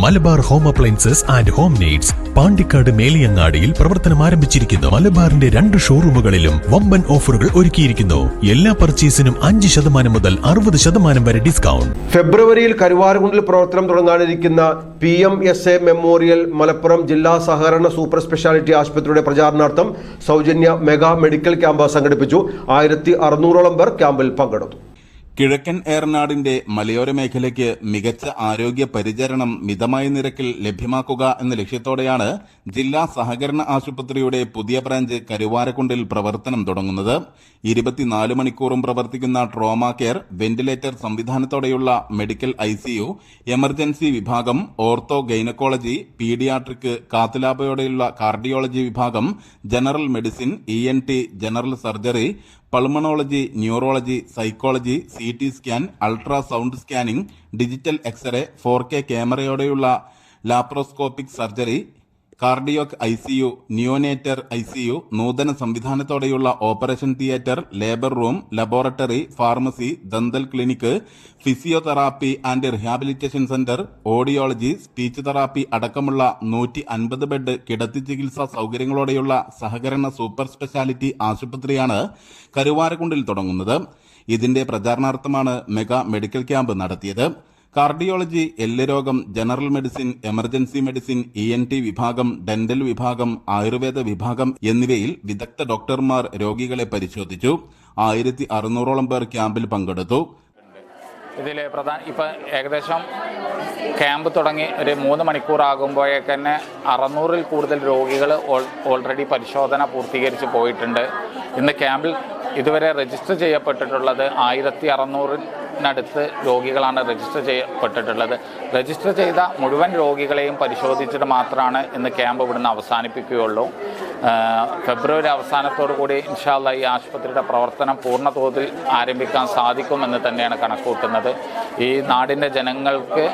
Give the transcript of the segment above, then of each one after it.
Malabar home appliances and home needs Pandikkad മേലിയങ്ങാടിയിൽ പ്രവർത്തനം ആരംഭിച്ചിരിക്കുന്നു. മലബാറിന്റെ 2 ഷോറൂമുകളിലും വമ്പൻ ഓഫറുകൾ ഒരുക്കിയിരിക്കുന്നു. എല്ലാ പർച്ചേസിനും 5% മുതൽ 60% വരെ ഡിസ്കൗണ്ട്. ഫെബ്രുവരിയിൽ കരുവാരകുണ്ടിൽ പ്രവർത്തനം തുടങ്ങാനിരിക്കുന്ന PMSA മെമ്മോറിയൽ മലപ്പുറം ജില്ലാ സഹകരണ സൂപ്പർ സ്പെഷ്യാലിറ്റി ആശുപത്രിയുടെ പ്രചാരണാർത്ഥം സൗജന്യ മെഗാ മെഡിക്കൽ ക്യാമ്പ് സംഘടിപ്പിച്ചു. 1600ഓളം പേർ ക്യാമ്പിൽ പങ്കെടുത്തു. കിഴക്കൻ ഏറനാടിന്റെ മലയോര മേഖലയ്ക്ക് മികച്ച ആരോഗ്യ പരിചരണം മിതമായ നിരക്കിൽ ലഭ്യമാക്കുക എന്ന ലക്ഷ്യത്തോടെയാണ് ജില്ലാ സഹകരണ ആശുപത്രിയുടെ പുതിയ ബ്രാഞ്ച് കരുവാരക്കുണ്ടിൽ പ്രവർത്തനം തുടങ്ങുന്നത്. 24 മണിക്കൂറും പ്രവർത്തിക്കുന്ന ട്രോമ കെയർ, വെന്റിലേറ്റർ സംവിധാനത്തോടെയുള്ള മെഡിക്കൽ ICU, എമർജൻസി വിഭാഗം, ഓർത്തോ ഗൈനക്കോളജി, പീഡിയാട്രിക്, കാത്തലാബയോടെയുള്ള കാർഡിയോളജി വിഭാഗം, general medicine, ENT, general surgery, pulmonology, neurology, psychology, CT scan, ultrasound scanning, digital x ray, 4K ക്യാമറയോടെയുള്ള laparoscopic surgery, cardiac ICU, neonatal ICU, നൂതന സംവിധാനത്തോടെയുള്ള operation theatre, labour room, laboratory, pharmacy, dental clinic, physiotherapy and rehabilitation centre, audiology, speech therapy അടക്കമുള്ള 150 bed കിടത്തി ചികിത്സാ സൗകര്യങ്ങളോടെയുള്ള സഹകരണ super speciality ആശുപത്രിയാണ് കരുവാരക്കുണ്ടിൽ തുടങ്ങുന്നത്. ഇതിന്റെ പ്രചാരണാർത്ഥമാണ് മെഗാ മെഡിക്കൽ ക്യാമ്പ് നടത്തിയത്. കാർഡിയോളജി, എല്ലുരോഗം, general medicine, emergency medicine, ENT വിഭാഗം, ഡെന്റൽ വിഭാഗം, ആയുർവേദ വിഭാഗം എന്നിവയിൽ വിദഗ്ധ ഡോക്ടർമാർ രോഗികളെ പരിശോധിച്ചു. 1600ഓളം പേർ ക്യാമ്പിൽ പങ്കെടുത്തു. ഇതിൽ ഇപ്പം ഏകദേശം ക്യാമ്പ് തുടങ്ങി ഒരു 3 മണിക്കൂറാകുമ്പോഴേക്ക് തന്നെ 600-ൽ കൂടുതൽ രോഗികൾ ഓൾറെഡി പരിശോധന പൂർത്തീകരിച്ച് പോയിട്ടുണ്ട്. ഇന്ന് ക്യാമ്പിൽ ഇതുവരെ രജിസ്റ്റർ ചെയ്യപ്പെട്ടിട്ടുള്ളത് 1600-നടുത്ത് രോഗികളാണ് രജിസ്റ്റർ ചെയ്യപ്പെട്ടിട്ടുള്ളത്. രജിസ്റ്റർ ചെയ്ത മുഴുവൻ രോഗികളെയും പരിശോധിച്ചിട്ട് മാത്രമാണ് ഇന്ന് ക്യാമ്പ് ഇവിടുന്ന് അവസാനിപ്പിക്കുകയുള്ളൂ. ഫെബ്രുവരി അവസാനത്തോടു കൂടി ഇൻഷാ അല്ലാഹ് ഈ ആശുപത്രിയുടെ പ്രവർത്തനം പൂർണ്ണ തോതിൽ ആരംഭിക്കാൻ സാധിക്കുമെന്ന് തന്നെയാണ് കണക്കൂട്ടുന്നത്. ഈ നാടിൻ്റെ ജനങ്ങൾക്ക്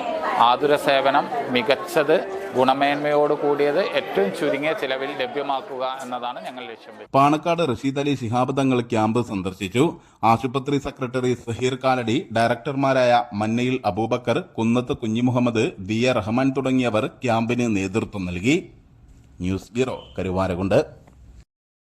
ആതുര സേവനം മികച്ചത്, ഗുണമേന്മയോട് കൂടിയത്, ഏറ്റവും ചുരുങ്ങിയ ചിലവിൽ ലഭ്യമാക്കുക എന്നതാണ് ഞങ്ങൾ ലക്ഷ്യം. പാണക്കാട് റഷീദ് അലി ശിഹാബ് തങ്ങൾ ക്യാമ്പ് സന്ദർശിച്ചു. ആശുപത്രി സെക്രട്ടറി സഹീർ കാലടി, ഡയറക്ടർമാരായ മന്നയിൽ അബൂബക്കർ, കുന്നത്ത് കുഞ്ഞിമുഹമ്മദ്, VA റഹ്മാൻ തുടങ്ങിയവർ ക്യാമ്പിന് നേതൃത്വം നൽകി. News bureau, Karuvarakundu.